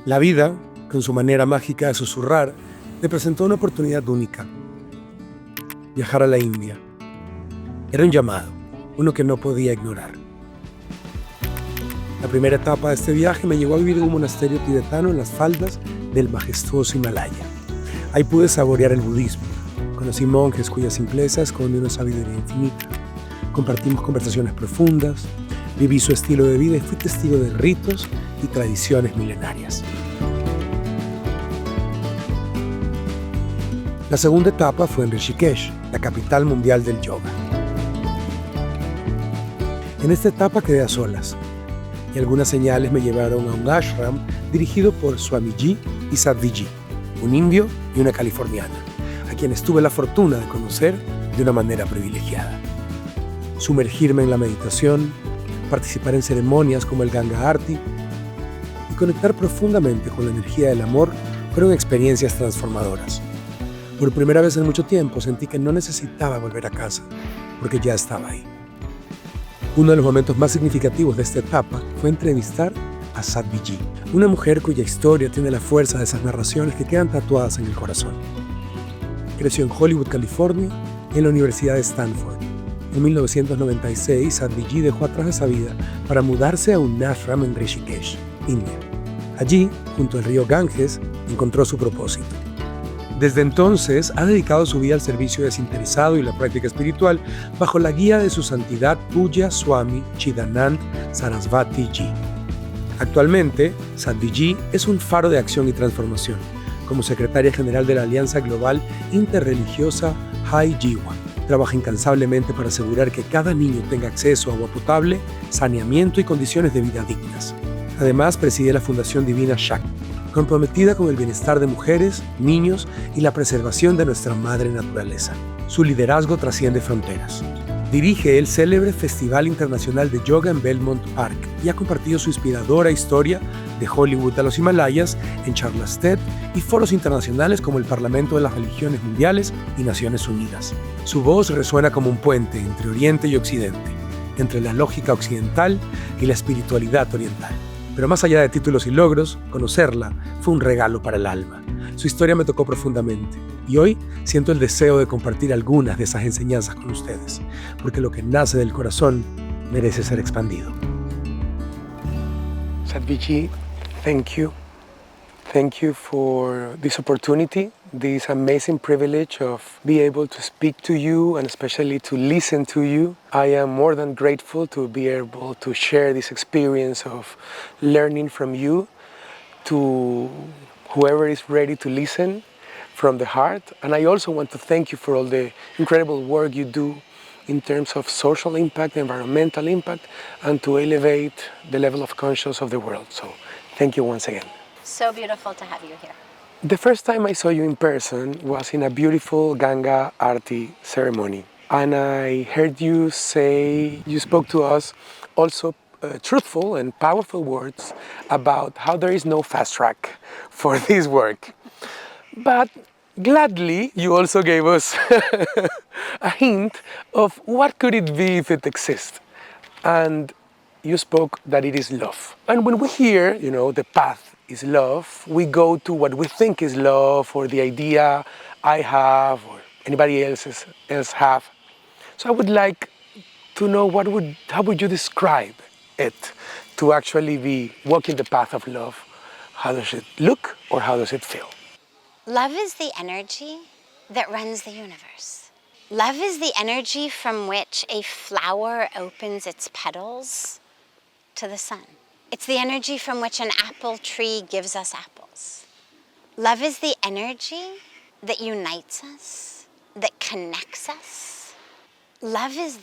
La vida, con su manera mágica de susurrar, le presentó una oportunidad única: viajar a la India. Era un llamado, uno que no podía ignorar. La primera etapa de este viaje me llevó a vivir en un monasterio tibetano en las faldas del majestuoso Himalaya. Ahí pude saborear el budismo. Conocí monjes cuya simpleza esconde una sabiduría infinita. Compartimos conversaciones profundas, viví su estilo de vida y fui testigo de ritos y tradiciones milenarias. La segunda etapa fue en Rishikesh, la capital mundial del yoga. En esta etapa quedé a solas, y algunas señales me llevaron a un ashram dirigido por Swamiji y Sadhviji, un indio y una californiana, a quienes tuve la fortuna de conocer de una manera privilegiada. Sumergirme en la meditación, participar en ceremonias como el Ganga Arti y conectar profundamente con la energía del amor fueron experiencias transformadoras. Por primera vez en mucho tiempo sentí que no necesitaba volver a casa, porque ya estaba ahí. Uno de los momentos más significativos de esta etapa fue entrevistar a Sadhviji, una mujer cuya historia tiene la fuerza de esas narraciones que quedan tatuadas en el corazón. Creció en Hollywood, California, y en la Universidad de Stanford. En 1996, Sadhviji dejó atrás esa vida para mudarse a un ashram en Rishikesh, India. Allí, junto al río Ganges, encontró su propósito. Desde entonces, ha dedicado su vida al servicio desinteresado y la práctica espiritual bajo la guía de su santidad Puja Swami Chidanand Saraswati Ji. Actualmente, Sadhviji es un faro de acción y transformación, como secretaria general de la Alianza Global Interreligiosa Hai Jiwa. Trabaja incansablemente para asegurar que cada niño tenga acceso a agua potable, saneamiento y condiciones de vida dignas. Además, preside la Fundación Divina Shakti, comprometida con el bienestar de mujeres, niños y la preservación de nuestra madre naturaleza. Su liderazgo trasciende fronteras. Dirige el célebre Festival Internacional de Yoga en Belmont Park y ha compartido su inspiradora historia de Hollywood a los Himalayas en charlas TED y foros internacionales como el Parlamento de las Religiones Mundiales y Naciones Unidas. Su voz resuena como un puente entre Oriente y Occidente, entre la lógica occidental y la espiritualidad oriental. Pero más allá de títulos y logros, conocerla fue un regalo para el alma. Su historia me tocó profundamente y hoy siento el deseo de compartir algunas de esas enseñanzas con ustedes, porque lo que nace del corazón merece ser expandido. Sadhviji, thank you. Thank you for this opportunity, this amazing privilege of being able to speak to you and especially to listen to you. I am more than grateful to be able to share this experience of learning from you to whoever is ready to listen from the heart. And I also want to thank you for all the incredible work you do in terms of social impact, environmental impact, and to elevate the level of consciousness of the world. So thank you once again. So beautiful to have you here. The first time I saw you in person was in a beautiful Ganga Arti ceremony. And I heard you spoke to us also truthful and powerful words about how there is no fast track for this work. But gladly, you also gave us a hint of what could it be if it exists. And you spoke that it is love. And when we hear, the path is love, we go to what we think is love or the idea I have or anybody else have. So I would like to know how would you describe it to actually be walking the path of love? How does it look or how does it feel? Love is the energy that runs the universe. Love is the energy from which a flower opens its petals to the sun. It's the energy from which an apple tree gives us apples. Love is the energy that unites us, that connects us. Love is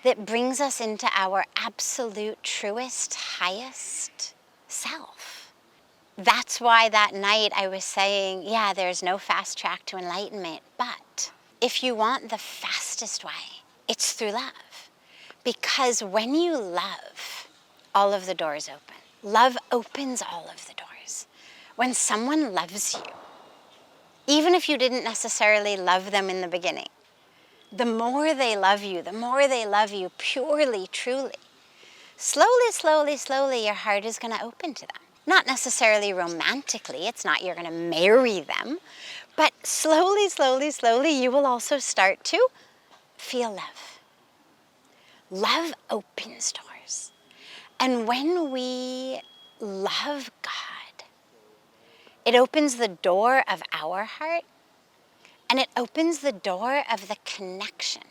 that brings us into our absolute, truest, highest self. That's why that night I was saying, there's no fast track to enlightenment, but if you want the fastest way, it's through love. Because when you love, all of the doors open. Love opens all of the doors. When someone loves you, even if you didn't necessarily love them in the beginning, the more they love you purely, truly, slowly, your heart is going to open to them. Not necessarily romantically, it's not you're going to marry them, but slowly, slowly, slowly, you will also start to feel love. Love opens doors. And when we love God, it opens the door of our heart, and it opens the door of the connection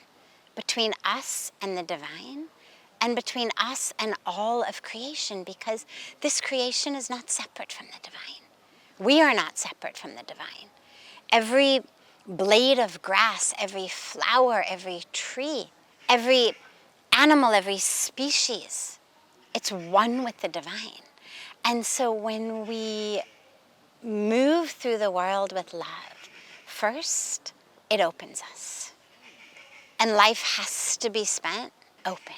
between us and the divine, and between us and all of creation, because this creation is not separate from the divine. We are not separate from the divine. Every blade of grass, every flower, every tree, every animal, every species, it's one with the divine. And so when we move through the world with love, first, it opens us. And life has to be spent open,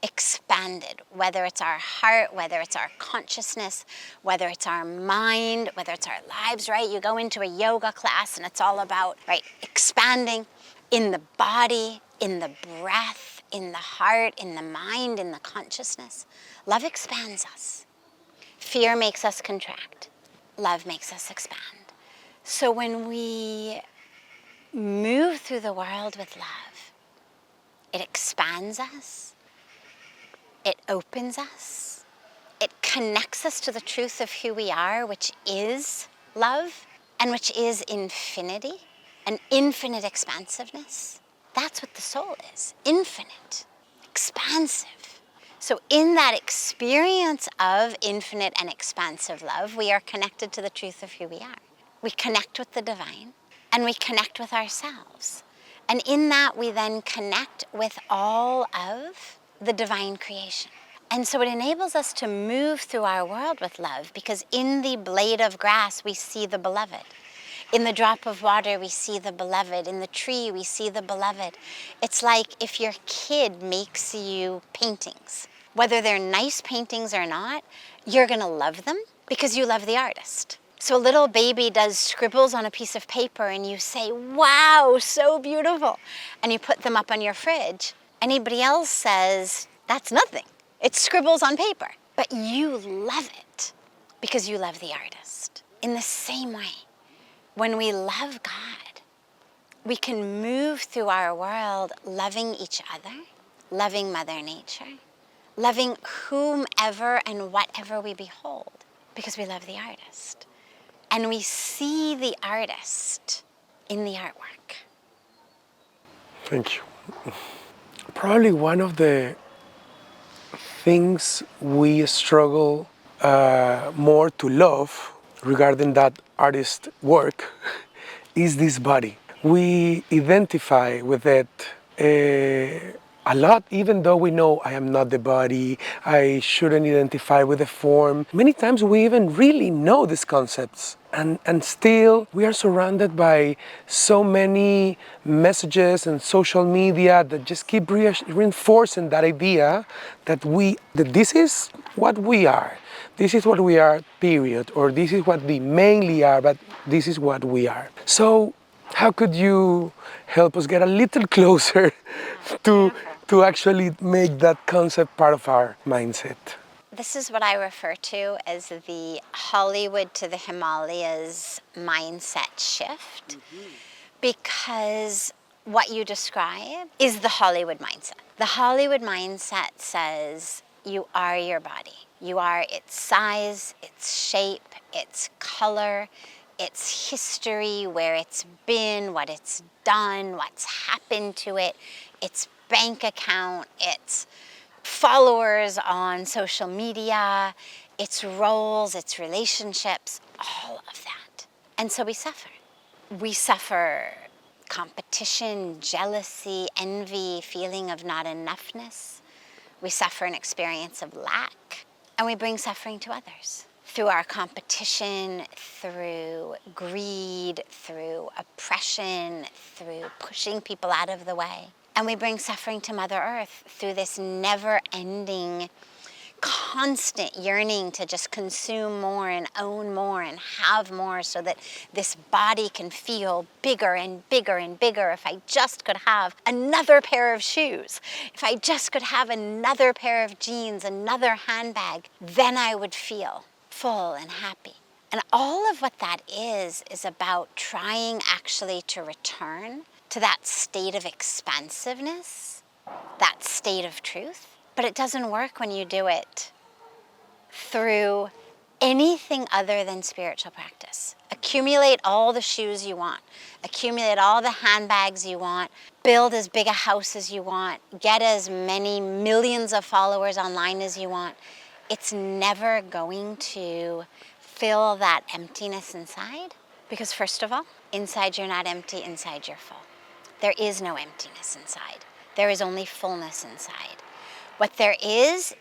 expanded, whether it's our heart, whether it's our consciousness, whether it's our mind, whether it's our lives, right? You go into a yoga class and it's all about, right, expanding in the body, in the breath, in the heart, in the mind, in the consciousness. Love expands us. Fear makes us contract. Love makes us expand. So when we move through the world with love, it expands us. It opens us. It connects us to the truth of who we are, which is love, and which is infinity, an infinite expansiveness. That's what the soul is, infinite, expansive. So in that experience of infinite and expansive love, we are connected to the truth of who we are. We connect with the divine, and we connect with ourselves. And in that, we then connect with all of the divine creation. And so it enables us to move through our world with love, because in the blade of grass, we see the beloved. In the drop of water, we see the beloved. In the tree, we see the beloved. It's like if your kid makes you paintings, whether they're nice paintings or not, you're gonna love them because you love the artist. So a little baby does scribbles on a piece of paper and you say, wow, so beautiful. And you put them up on your fridge. Anybody else says, that's nothing. It's scribbles on paper. But you love it because you love the artist. In the same way, when we love God, we can move through our world loving each other, loving Mother Nature, loving whomever and whatever we behold, because we love the artist. And we see the artist in the artwork. Thank you. Probably one of the things we struggle more to love regarding that artist work is this body. We identify with it a lot, even though we know I am not the body, I shouldn't identify with the form. Many times we even really know these concepts, and still we are surrounded by so many messages and social media that just keep reinforcing that idea that this is what we are. This is what we are, period. Or this is what we mainly are, but this is what we are. So how could you help us get a little closer to actually make that concept part of our mindset? This is what I refer to as the Hollywood to the Himalayas mindset shift, because what you describe is the Hollywood mindset. The Hollywood mindset says you are your body. You are its size, its shape, its color, its history, where it's been, what it's done, what's happened to it, its bank account, its followers on social media, its roles, its relationships, all of that. And so we suffer. We suffer competition, jealousy, envy, feeling of not enoughness. We suffer an experience of lack, and we bring suffering to others through our competition, through greed, through oppression, through pushing people out of the way. And we bring suffering to Mother Earth through this never-ending, constant yearning to just consume more and own more and have more so that this body can feel bigger and bigger and bigger. If I just could have another pair of shoes, if I just could have another pair of jeans, another handbag, then I would feel full and happy. And all of what that is about trying actually to return to that state of expansiveness, that state of truth. But it doesn't work when you do it through anything other than spiritual practice. Accumulate all the shoes you want, accumulate all the handbags you want, build as big a house as you want, get as many millions of followers online as you want. It's never going to fill that emptiness inside, because first of all, inside you're not empty, inside you're full. There is no emptiness inside. There is only fullness inside. What there is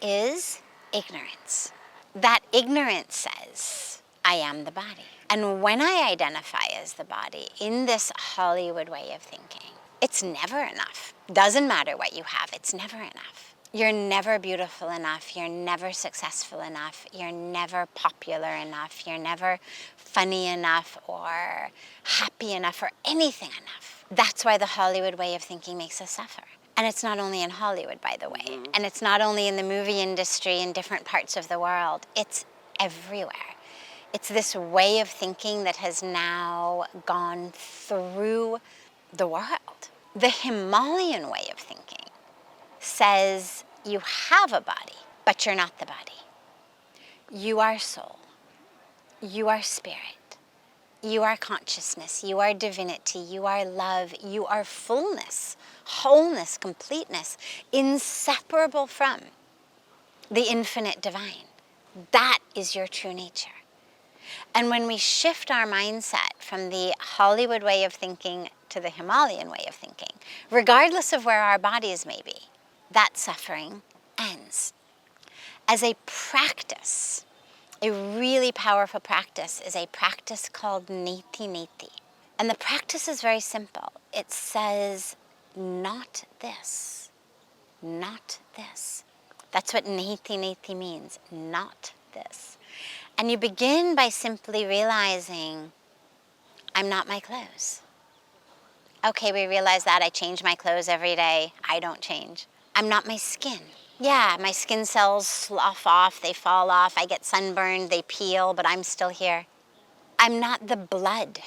ignorance. That ignorance says, I am the body. And when I identify as the body in this Hollywood way of thinking, it's never enough. Doesn't matter what you have, it's never enough. You're never beautiful enough, you're never successful enough, you're never popular enough, you're never funny enough or happy enough or anything enough. That's why the Hollywood way of thinking makes us suffer. And it's not only in Hollywood, by the way, and it's not only in the movie industry in different parts of the world, it's everywhere. It's this way of thinking that has now gone through the world. The Himalayan way of thinking says you have a body, but you're not the body. You are soul. You are spirit. You are consciousness. You are divinity. You are love. You are fullness, wholeness, completeness, inseparable from the infinite divine. That is your true nature. And when we shift our mindset from the Hollywood way of thinking to the Himalayan way of thinking, regardless of where our bodies may be, that suffering ends. As a practice, a really powerful practice is a practice called Neti Neti. And the practice is very simple. It says, not this, not this. That's what Neti Neti means, not this. And you begin by simply realizing, I'm not my clothes. Okay, we realize that. I change my clothes every day. I don't change. I'm not my skin. Yeah, my skin cells slough off, they fall off, I get sunburned, they peel, but I'm still here. I'm not the blood.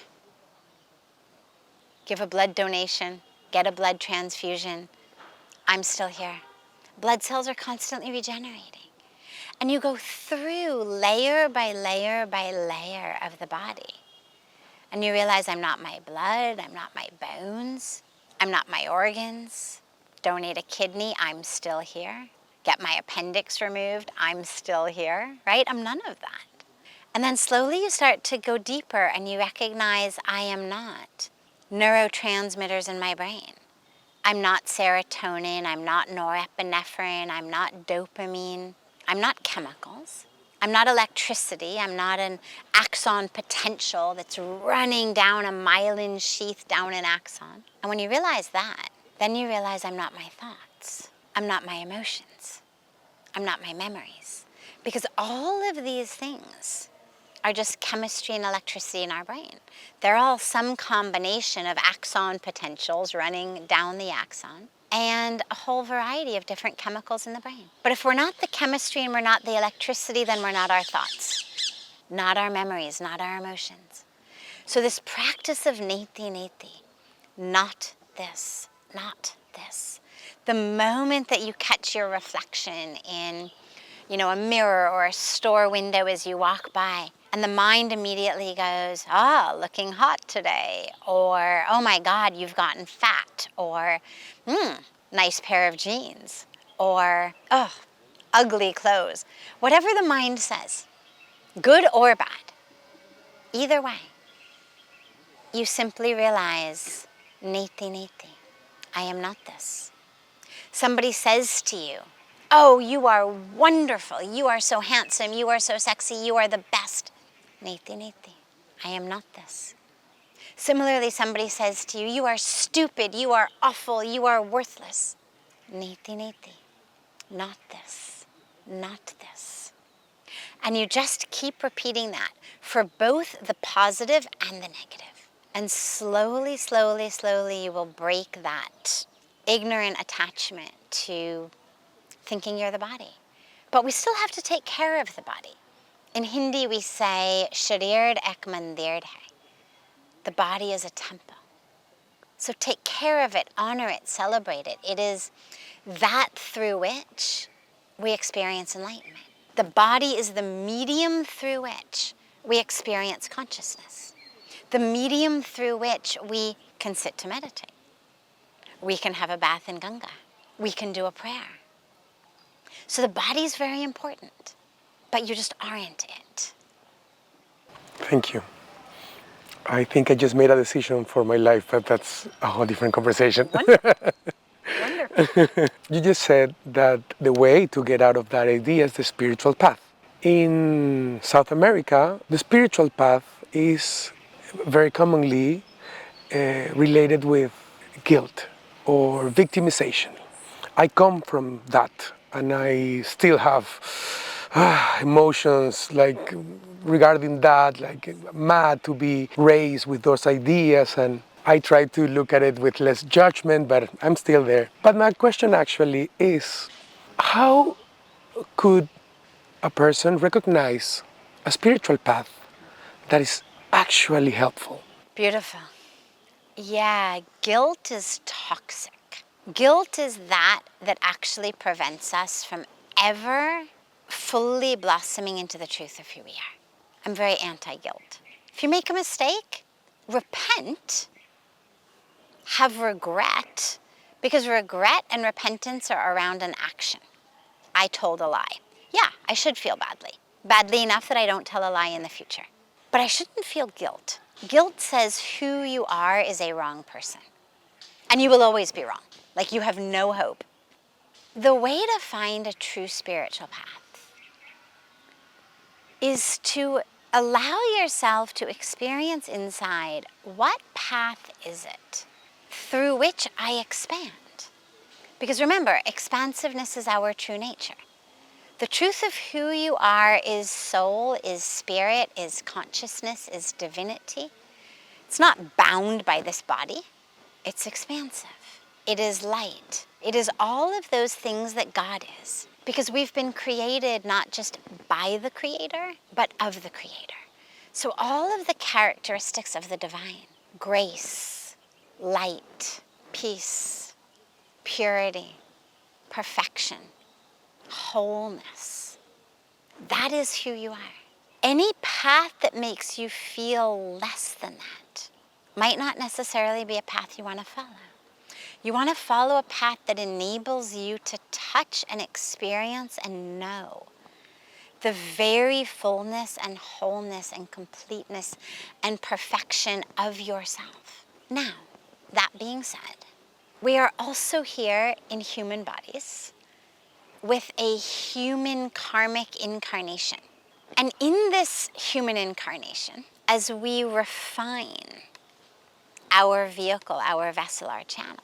Give a blood donation, get a blood transfusion. I'm still here. Blood cells are constantly regenerating. And you go through layer by layer by layer of the body. And you realize I'm not my blood, I'm not my bones, I'm not my organs. Donate a kidney, I'm still here. Get my appendix removed, I'm still here, right? I'm none of that. And then slowly you start to go deeper and you recognize I am not neurotransmitters in my brain. I'm not serotonin, I'm not norepinephrine, I'm not dopamine. I'm not chemicals. I'm not electricity. I'm not an axon potential that's running down a myelin sheath down an axon. And when you realize that, then you realize I'm not my thoughts. I'm not my emotions. I'm not my memories. Because all of these things are just chemistry and electricity in our brain. They're all some combination of axon potentials running down the axon and a whole variety of different chemicals in the brain. But if we're not the chemistry and we're not the electricity, then we're not our thoughts, not our memories, not our emotions. So this practice of Neti Neti, not this, not this. The moment that you catch your reflection in, a mirror or a store window as you walk by, and the mind immediately goes, looking hot today, or, oh my God, you've gotten fat, or, nice pair of jeans, or, ugly clothes. Whatever the mind says, good or bad, either way, you simply realize, Neti Neti, I am not this. Somebody says to you, oh, you are wonderful, you are so handsome, you are so sexy, you are the best. Neti Neti, I am not this. Similarly, somebody says to you, you are stupid, you are awful, you are worthless. Neti Neti, not this, not this. And you just keep repeating that for both the positive and the negative. And slowly, slowly, slowly, you will break that ignorant attachment to thinking you're the body. But we still have to take care of the body. In Hindi, we say, sharir ek mandir hai. The body is a temple. So take care of it, honor it, celebrate it. It is that through which we experience enlightenment. The body is the medium through which we experience consciousness. The medium through which we can sit to meditate. We can have a bath in Ganga. We can do a prayer. So the body is very important, but you just aren't it. Thank you. I think I just made a decision for my life, but that's a whole different conversation. Wonderful. You just said that the way to get out of that idea is the spiritual path. In South America, the spiritual path is very commonly related with guilt or victimization. I come from that, and I still have emotions like regarding that, like mad to be raised with those ideas, and I try to look at it with less judgment, but I'm still there. But my question actually is, how could a person recognize a spiritual path that is actually helpful? Beautiful. Yeah, guilt is toxic. Guilt is that actually prevents us from ever fully blossoming into the truth of who we are. I'm very anti-guilt. If you make a mistake, repent, have regret, because regret and repentance are around an action. I told a lie. Yeah, I should feel badly. Badly enough that I don't tell a lie in the future. But I shouldn't feel guilt. Guilt says who you are is a wrong person. And you will always be wrong. Like you have no hope. The way to find a true spiritual path is to allow yourself to experience inside, what path is it through which I expand? Because remember, expansiveness is our true nature. The truth of who you are is soul, is spirit, is consciousness, is divinity. It's not bound by this body. It's expansive. It is light. It is all of those things that God is. Because we've been created not just by the Creator, but of the Creator. So all of the characteristics of the divine, grace, light, peace, purity, perfection, wholeness, that is who you are. Any path that makes you feel less than that might not necessarily be a path you want to follow. You want to follow a path that enables you to touch and experience and know the very fullness and wholeness and completeness and perfection of yourself. Now, that being said, we are also here in human bodies with a human karmic incarnation. And in this human incarnation, as we refine our vehicle, our vessel, our channel,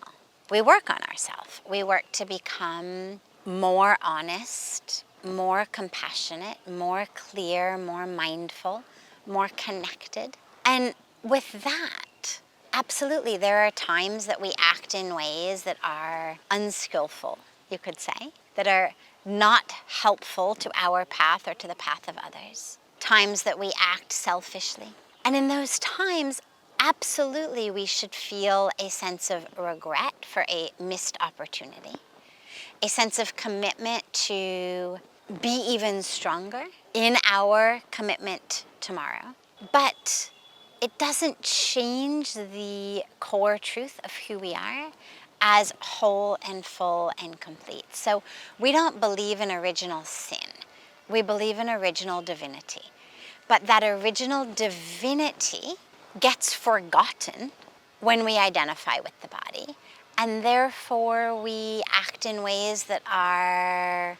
we work on ourselves. We work to become more honest, more compassionate, more clear, more mindful, more connected. And with that, absolutely, there are times that we act in ways that are unskillful, you could say, that are not helpful to our path or to the path of others. Times that we act selfishly. And in those times, absolutely, we should feel a sense of regret for a missed opportunity, a sense of commitment to be even stronger in our commitment tomorrow. But it doesn't change the core truth of who we are as whole and full and complete. So we don't believe in original sin. We believe in original divinity. But that original divinity gets forgotten when we identify with the body, and therefore we act in ways that are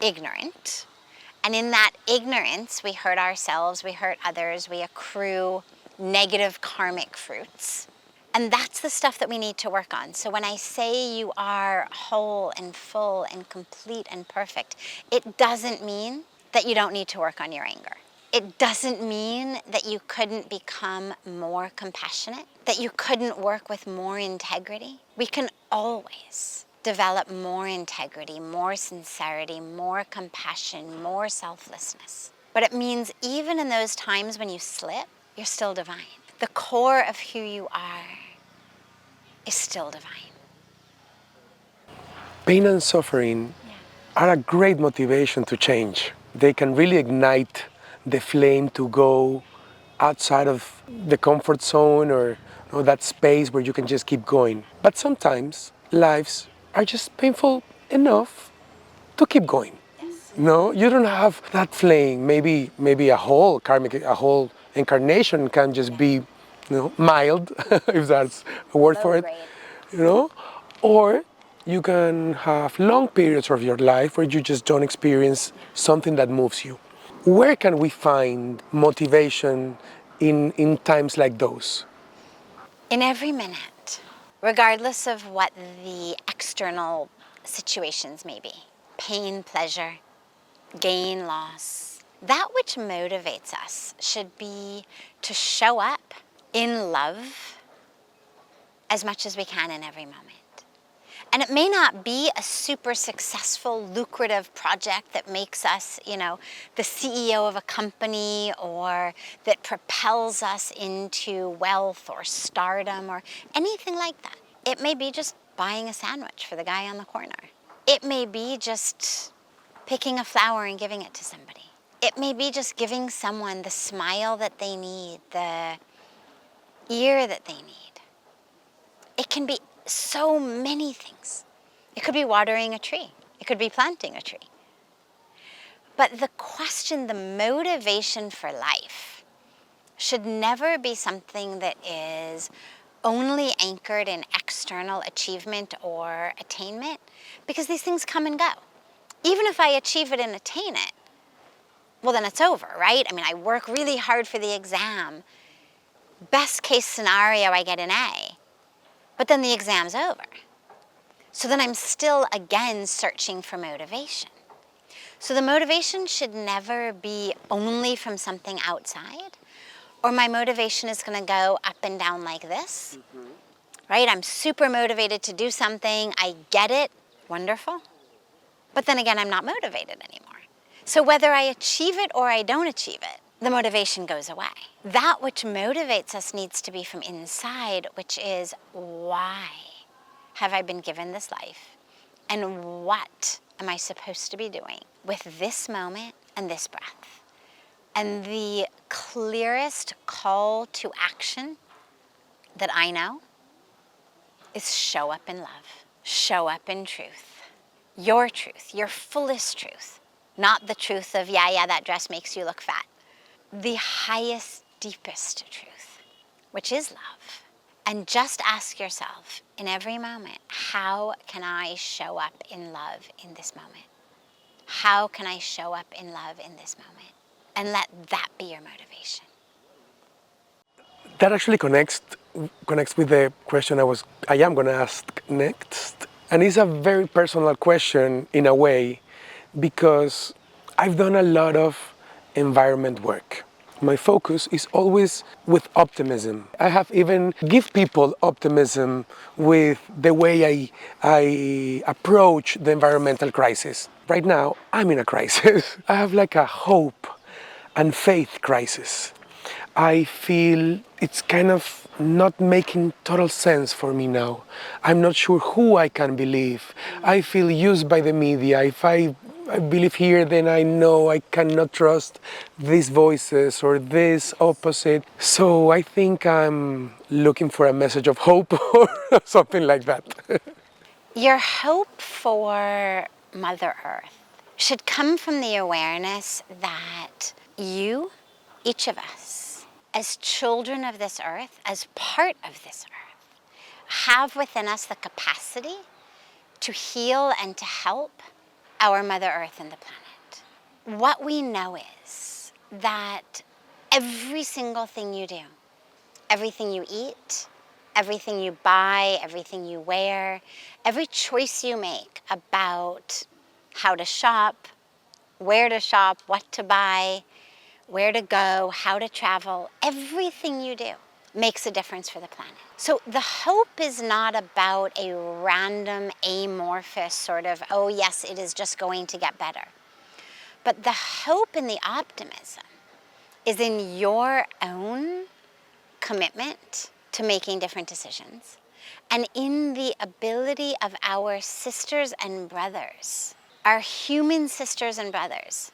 ignorant. And in that ignorance, we hurt ourselves, we hurt others, we accrue negative karmic fruits. And that's the stuff that we need to work on. So when I say you are whole and full and complete and perfect, it doesn't mean that you don't need to work on your anger. It doesn't mean that you couldn't become more compassionate, that you couldn't work with more integrity. We can always develop more integrity, more sincerity, more compassion, more selflessness. But it means even in those times when you slip, you're still divine. The core of who you are is still divine. Pain and suffering are a great motivation to change. They can really ignite the flame to go outside of the comfort zone or that space where you can just keep going. But sometimes lives are just painful enough to keep going. No, you don't have that flame. Maybe a whole incarnation can just be, mild, if that's a word for it. Or you can have long periods of your life where you just don't experience something that moves you. Where can we find motivation in times like those? In every minute, regardless of what the external situations may be, pain, pleasure, gain, loss, that which motivates us should be to show up in love as much as we can in every moment. And it may not be a super successful, lucrative project that makes us, the CEO of a company or that propels us into wealth or stardom or anything like that. It may be just buying a sandwich for the guy on the corner. It may be just picking a flower and giving it to somebody. It may be just giving someone the smile that they need, the ear that they need. It can be so many things. It could be watering a tree. It could be planting a tree. But the question, the motivation for life should never be something that is only anchored in external achievement or attainment, because these things come and go. Even if I achieve it and attain it, well, then it's over, right? I mean, I work really hard for the exam. Best case scenario, I get an A. But then the exam's over. So then I'm still, again, searching for motivation. So the motivation should never be only from something outside, or my motivation is going to go up and down like this, right? I'm super motivated to do something. I get it. Wonderful. But then again, I'm not motivated anymore. So whether I achieve it or I don't achieve it, the motivation goes away. That which motivates us needs to be from inside, which is, why have I been given this life? And what am I supposed to be doing with this moment and this breath? And the clearest call to action that I know is show up in love, show up in truth, your fullest truth, not the truth of, that dress makes you look fat. The highest, deepest truth, which is love. And just ask yourself in every moment, how can I show up in love in this moment? How can I show up in love in this moment? And let that be your motivation. That actually connects with the question I am going to ask next. And it's a very personal question in a way, because I've done a lot of environment work. My focus is always with optimism. I have even give people optimism with the way I approach the environmental crisis. Right now, I'm in a crisis. I have like a hope and faith crisis. I feel it's kind of not making total sense for me now. I'm not sure who I can believe. I feel used by the media. If I believe here, then I know I cannot trust these voices or this opposite. So I think I'm looking for a message of hope or something like that. Your hope for Mother Earth should come from the awareness that you, each of us, as children of this earth, as part of this earth, have within us the capacity to heal and to help our Mother Earth and the planet. What we know is that every single thing you do, everything you eat, everything you buy, everything you wear, every choice you make about how to shop, where to shop, what to buy, where to go, how to travel, everything you do makes a difference for the planet. So the hope is not about a random, amorphous sort of, oh yes, it is just going to get better. But the hope and the optimism is in your own commitment to making different decisions and in the ability of our sisters and brothers, our human sisters and brothers,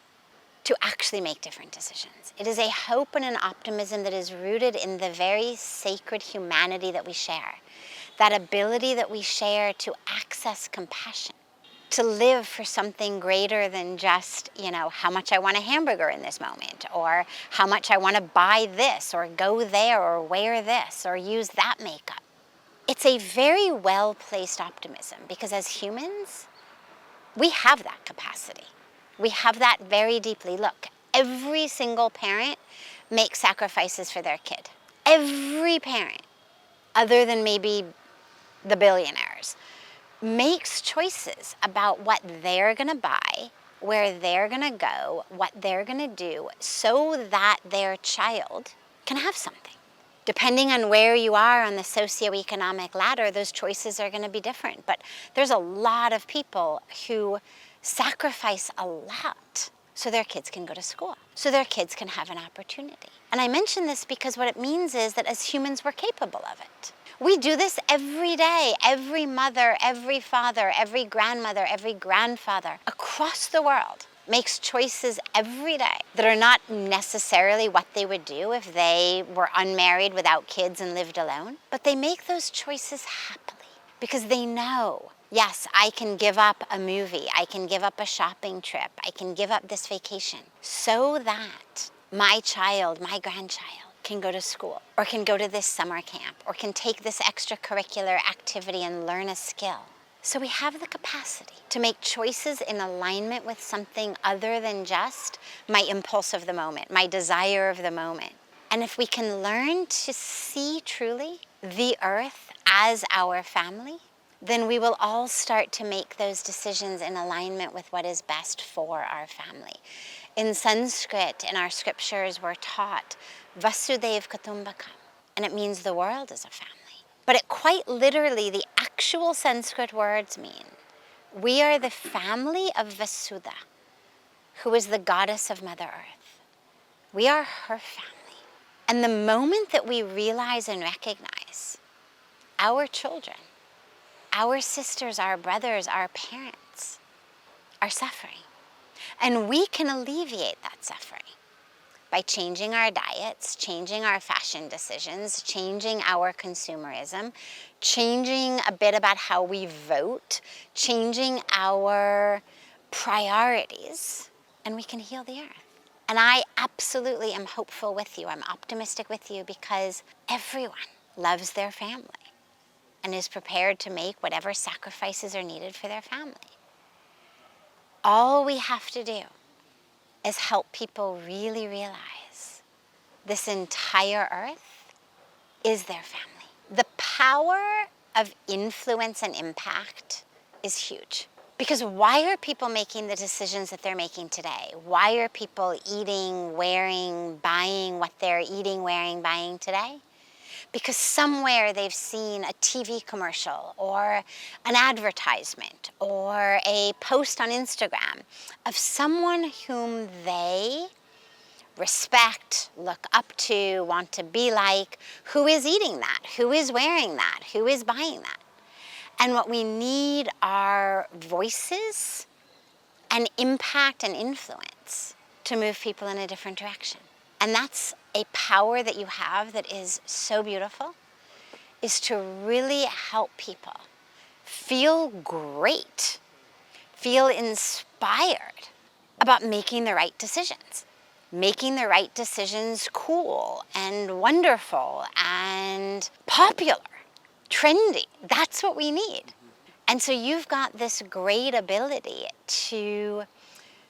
to actually make different decisions. It is a hope and an optimism that is rooted in the very sacred humanity that we share, that ability that we share to access compassion, to live for something greater than just, how much I want a hamburger in this moment, or how much I want to buy this, or go there, or wear this, or use that makeup. It's a very well-placed optimism because as humans, we have that capacity. We have that very deeply. Look, every single parent makes sacrifices for their kid. Every parent, other than maybe the billionaires, makes choices about what they're gonna buy, where they're gonna go, what they're gonna do, so that their child can have something. Depending on where you are on the socioeconomic ladder, those choices are gonna be different. But there's a lot of people who sacrifice a lot so their kids can go to school, so their kids can have an opportunity. And I mention this because what it means is that as humans, we're capable of it. We do this every day. Every mother, every father, every grandmother, every grandfather across the world makes choices every day that are not necessarily what they would do if they were unmarried without kids and lived alone. But they make those choices happily because they know, yes, I can give up a movie, I can give up a shopping trip, I can give up this vacation so that my child, my grandchild, can go to school, or can go to this summer camp, or can take this extracurricular activity and learn a skill. So we have the capacity to make choices in alignment with something other than just my impulse of the moment, my desire of the moment. And if we can learn to see truly the earth as our family, then we will all start to make those decisions in alignment with what is best for our family. In Sanskrit, in our scriptures, we're taught Vasudhaiva Kutumbakam, and it means the world is a family. But it quite literally, the actual Sanskrit words mean, we are the family of Vasudha, who is the goddess of Mother Earth. We are her family. And the moment that we realize and recognize our children, our sisters, our brothers, our parents are suffering, and we can alleviate that suffering by changing our diets, changing our fashion decisions, changing our consumerism, changing a bit about how we vote, changing our priorities, and we can heal the earth. And I absolutely am hopeful with you. I'm optimistic with you because everyone loves their family and is prepared to make whatever sacrifices are needed for their family. All we have to do is help people really realize this entire earth is their family. The power of influence and impact is huge. Because why are people making the decisions that they're making today? Why are people eating, wearing, buying what they're eating, wearing, buying today? Because somewhere they've seen a TV commercial or an advertisement or a post on Instagram of someone whom they respect, look up to, want to be like, who is eating that, who is wearing that, who is buying that. And what we need are voices and impact and influence to move people in a different direction. And that's a power that you have that is so beautiful, is to really help people feel great, feel inspired about making the right decisions. Making the right decisions cool and wonderful and popular, trendy. That's what we need. And so you've got this great ability to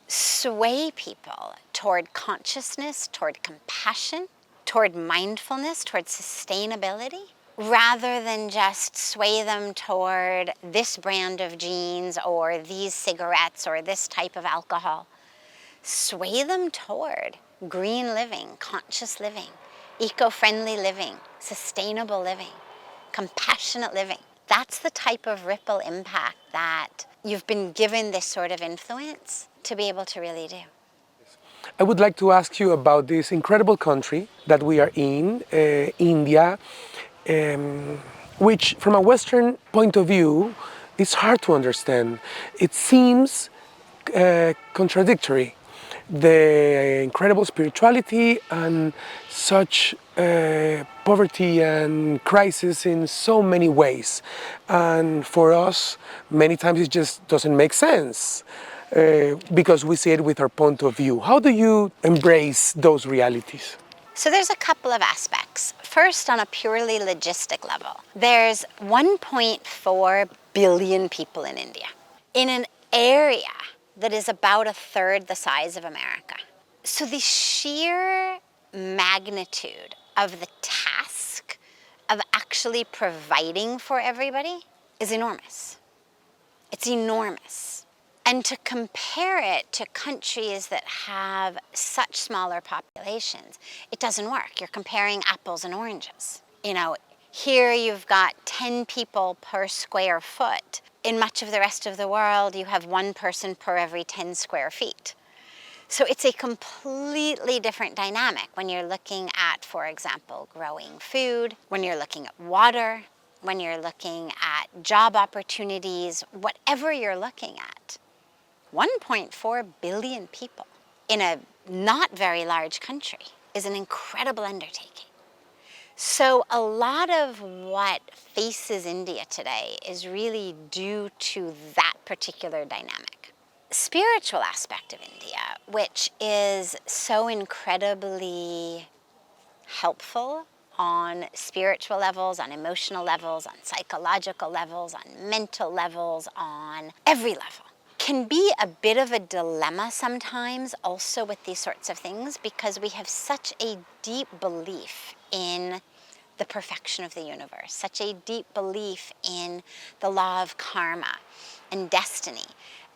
sway people toward consciousness, toward compassion, toward mindfulness, toward sustainability, rather than just sway them toward this brand of jeans or these cigarettes or this type of alcohol. Sway them toward green living, conscious living, eco-friendly living, sustainable living, compassionate living. That's the type of ripple impact that you've been given this sort of influence to be able to really do. I would like to ask you about this incredible country that we are in, India, which from a Western point of view is hard to understand. It seems contradictory. The incredible spirituality and such poverty and crisis in so many ways. And for us, many times it just doesn't make sense because we see it with our point of view. How do you embrace those realities? So there's a couple of aspects. First, on a purely logistic level, there's 1.4 billion people in India, in an area that is about a third the size of America. So the sheer magnitude of the task of actually providing for everybody is enormous. It's enormous. And to compare it to countries that have such smaller populations, it doesn't work. You're comparing apples and oranges. You know, here you've got 10 people per square foot. In much of the rest of the world, you have 1 person per every 10 square feet. So it's a completely different dynamic when you're looking at, for example, growing food, when you're looking at water, when you're looking at job opportunities, whatever you're looking at. 1.4 billion people in a not very large country is an incredible undertaking. So a lot of what faces India today is really due to that particular dynamic. Spiritual aspect of India, which is so incredibly helpful on spiritual levels, on emotional levels, on psychological levels, on mental levels, on every level, can be a bit of a dilemma sometimes also with these sorts of things because we have such a deep belief in the perfection of the universe, such a deep belief in the law of karma and destiny,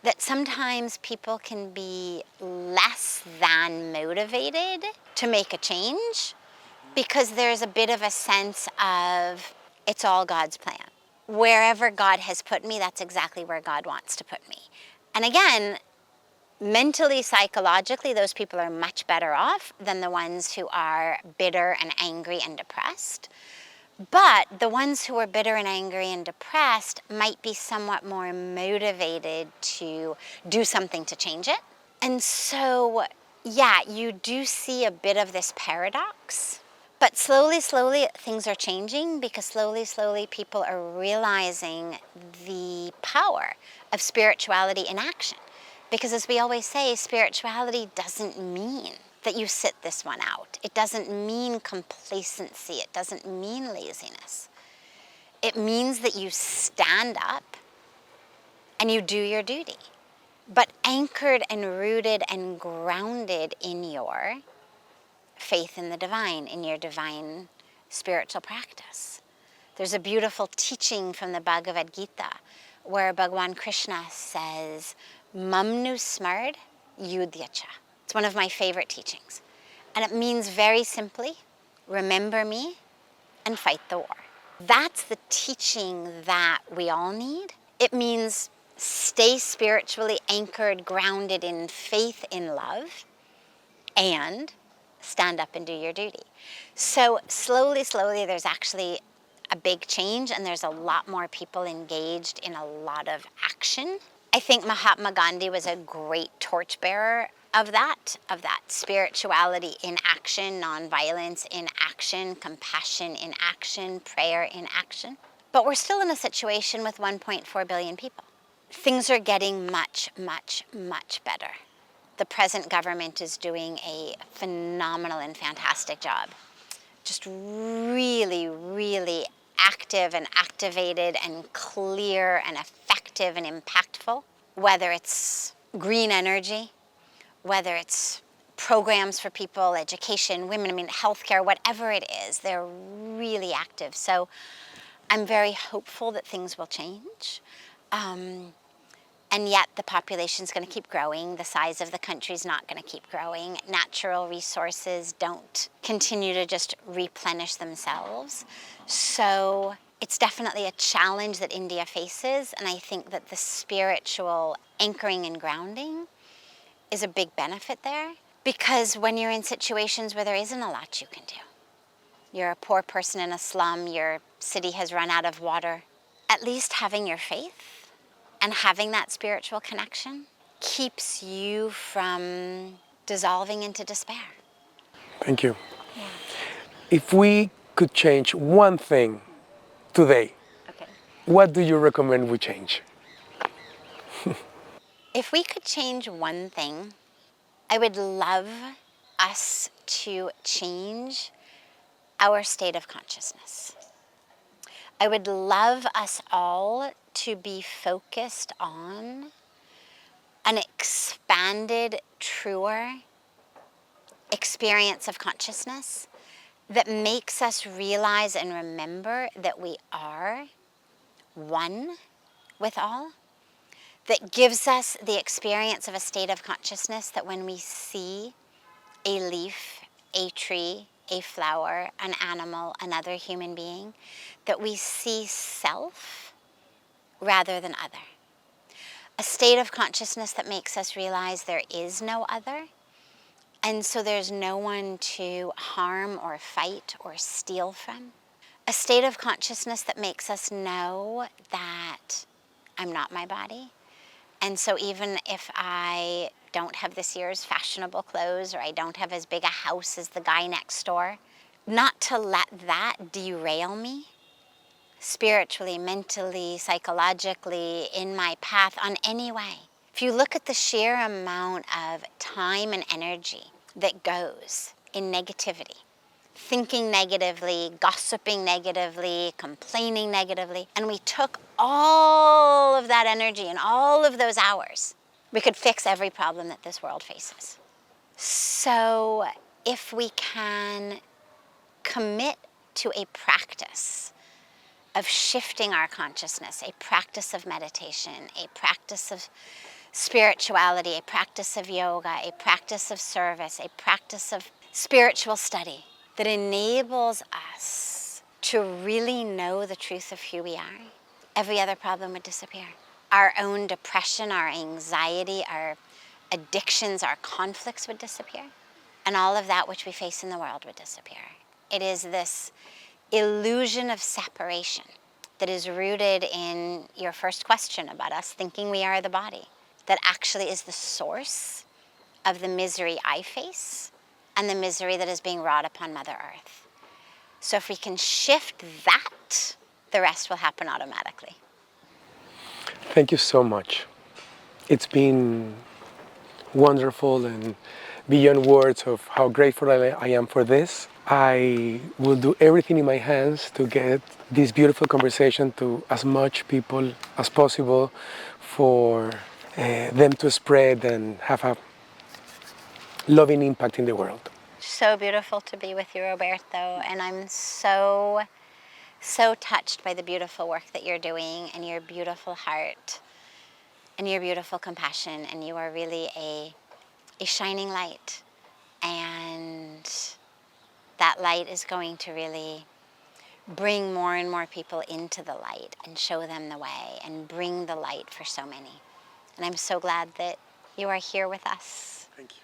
that sometimes people can be less than motivated to make a change because there's a bit of a sense of it's all God's plan. Wherever God has put me, that's exactly where God wants to put me. And again, mentally, psychologically, those people are much better off than the ones who are bitter and angry and depressed. But the ones who are bitter and angry and depressed might be somewhat more motivated to do something to change it. And so, yeah, you do see a bit of this paradox. But slowly, slowly, things are changing because slowly, people are realizing the power of spirituality in action. Because as we always say, spirituality doesn't mean that you sit this one out. It doesn't mean complacency. It doesn't mean laziness. It means that you stand up and you do your duty, but anchored and rooted and grounded in your faith in the divine, in your divine spiritual practice. There's a beautiful teaching from the Bhagavad Gita where Bhagavan Krishna says, Mamnu smard yudhyacha. It's one of my favorite teachings. And it means very simply, remember me and fight the war. That's the teaching that we all need. It means stay spiritually anchored, grounded in faith, in love, and stand up and do your duty. So slowly, there's actually a big change and there's a lot more people engaged in a lot of action. I think Mahatma Gandhi was a great torchbearer of that spirituality in action, nonviolence in action, compassion in action, prayer in action. But we're still in a situation with 1.4 billion people. Things are getting much better. The present government is doing a phenomenal and fantastic job. Just really active and activated and clear and effective and impactful. Whether it's green energy, whether it's programs for people, education, women, healthcare, whatever it is, they're really active. So I'm very hopeful that things will change. And yet the population's going to keep growing. The size of the country's not going to keep growing. Natural resources don't continue to just replenish themselves. So it's definitely a challenge that India faces. And I think that the spiritual anchoring and grounding is a big benefit there. Because when you're in situations where there isn't a lot you can do, you're a poor person in a slum, your city has run out of water, at least having your faith and having that spiritual connection keeps you from dissolving into despair. Thank you. If we could change one thing today, Okay. what do you recommend we change? If we could change one thing, I would love us to change our state of consciousness. I would love us all to be focused on an expanded, truer experience of consciousness that makes us realize and remember that we are one with all, that gives us the experience of a state of consciousness that when we see a leaf, a tree, a flower, an animal, another human being, that we see self rather than other. A state of consciousness that makes us realize there is no other, and so there's no one to harm or fight or steal from. A state of consciousness that makes us know that I'm not my body. And so even if I don't have this year's fashionable clothes or I don't have as big a house as the guy next door, not to let that derail me spiritually, mentally, psychologically, in my path on any way. If you look at the sheer amount of time and energy that goes in negativity, thinking negatively, gossiping negatively, complaining negatively, and we took all of that energy and all of those hours, we could fix every problem that this world faces. So if we can commit to a practice of shifting our consciousness, a practice of meditation, a practice of spirituality, a practice of yoga, a practice of service, a practice of spiritual study that enables us to really know the truth of who we are, every other problem would disappear. Our own depression, our anxiety, our addictions, our conflicts would disappear, and all of that which we face in the world would disappear. It is this illusion of separation that is rooted in your first question about us thinking we are the body, that actually is the source of the misery I face and the misery that is being wrought upon Mother Earth. So if we can shift that, the rest will happen automatically. Thank you so much. It's been wonderful and beyond words of how grateful I am for this. I will do everything in my hands to get this beautiful conversation to as much people as possible for them to spread and have a loving impact in the world. So beautiful to be with you, Roberto, and I'm so touched by the beautiful work that you're doing and your beautiful heart and your beautiful compassion, and you are really a shining light, and that light is going to really bring more and more people into the light and show them the way and bring the light for so many. And I'm so glad that you are here with us. Thank you.